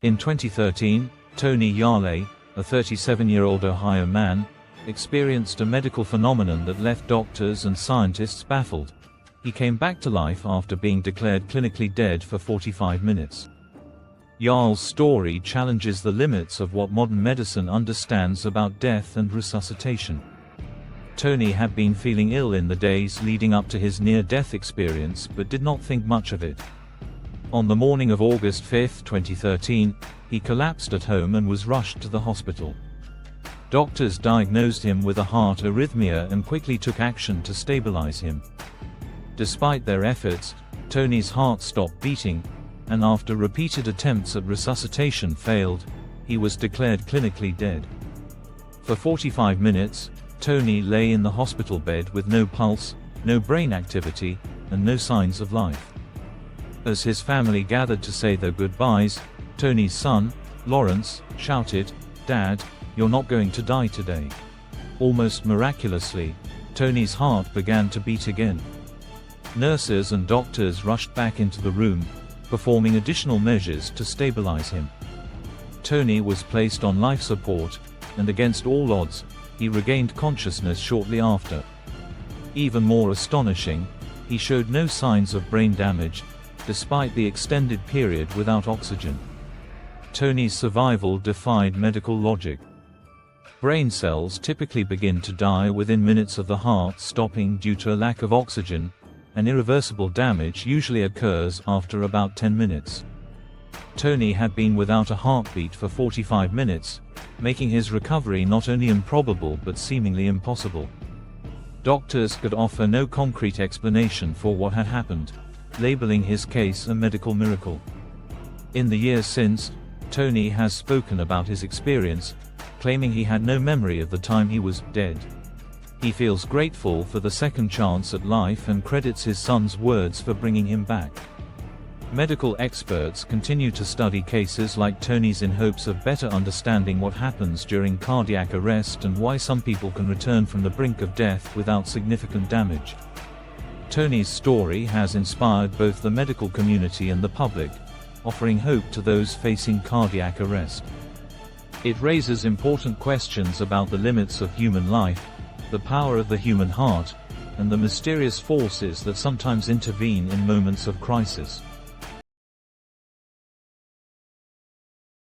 In 2013, Tony Yarley, a 37-year-old Ohio man, experienced a medical phenomenon that left doctors and scientists baffled. He came back to life after being declared clinically dead for 45 minutes. Yarl's story challenges the limits of what modern medicine understands about death and resuscitation. Tony had been feeling ill in the days leading up to his near-death experience but did not think much of it. On the morning of August 5, 2013, he collapsed at home and was rushed to the hospital. Doctors diagnosed him with a heart arrhythmia and quickly took action to stabilize him. Despite their efforts, Tony's heart stopped beating, and after repeated attempts at resuscitation failed, he was declared clinically dead. For 45 minutes, Tony lay in the hospital bed with no pulse, no brain activity, and no signs of life. As his family gathered to say their goodbyes, Tony's son, Lawrence, shouted, "Dad, you're not going to die today." Almost miraculously, Tony's heart began to beat again. Nurses and doctors rushed back into the room, performing additional measures to stabilize him. Tony was placed on life support, and against all odds, he regained consciousness shortly after. Even more astonishing, he showed no signs of brain damage, despite the extended period without oxygen. Tony's survival defied medical logic. Brain cells typically begin to die within minutes of the heart stopping due to a lack of oxygen, and irreversible damage usually occurs after about 10 minutes. Tony had been without a heartbeat for 45 minutes, making his recovery not only improbable but seemingly impossible. Doctors could offer no concrete explanation for what had happened, labeling his case a medical miracle. In the years since, Tony has spoken about his experience, claiming he had no memory of the time he was dead. He feels grateful for the second chance at life and credits his son's words for bringing him back. Medical experts continue to study cases like Tony's in hopes of better understanding what happens during cardiac arrest and why some people can return from the brink of death without significant damage. Tony's story has inspired both the medical community and the public, offering hope to those facing cardiac arrest. It raises important questions about the limits of human life, the power of the human heart, and the mysterious forces that sometimes intervene in moments of crisis.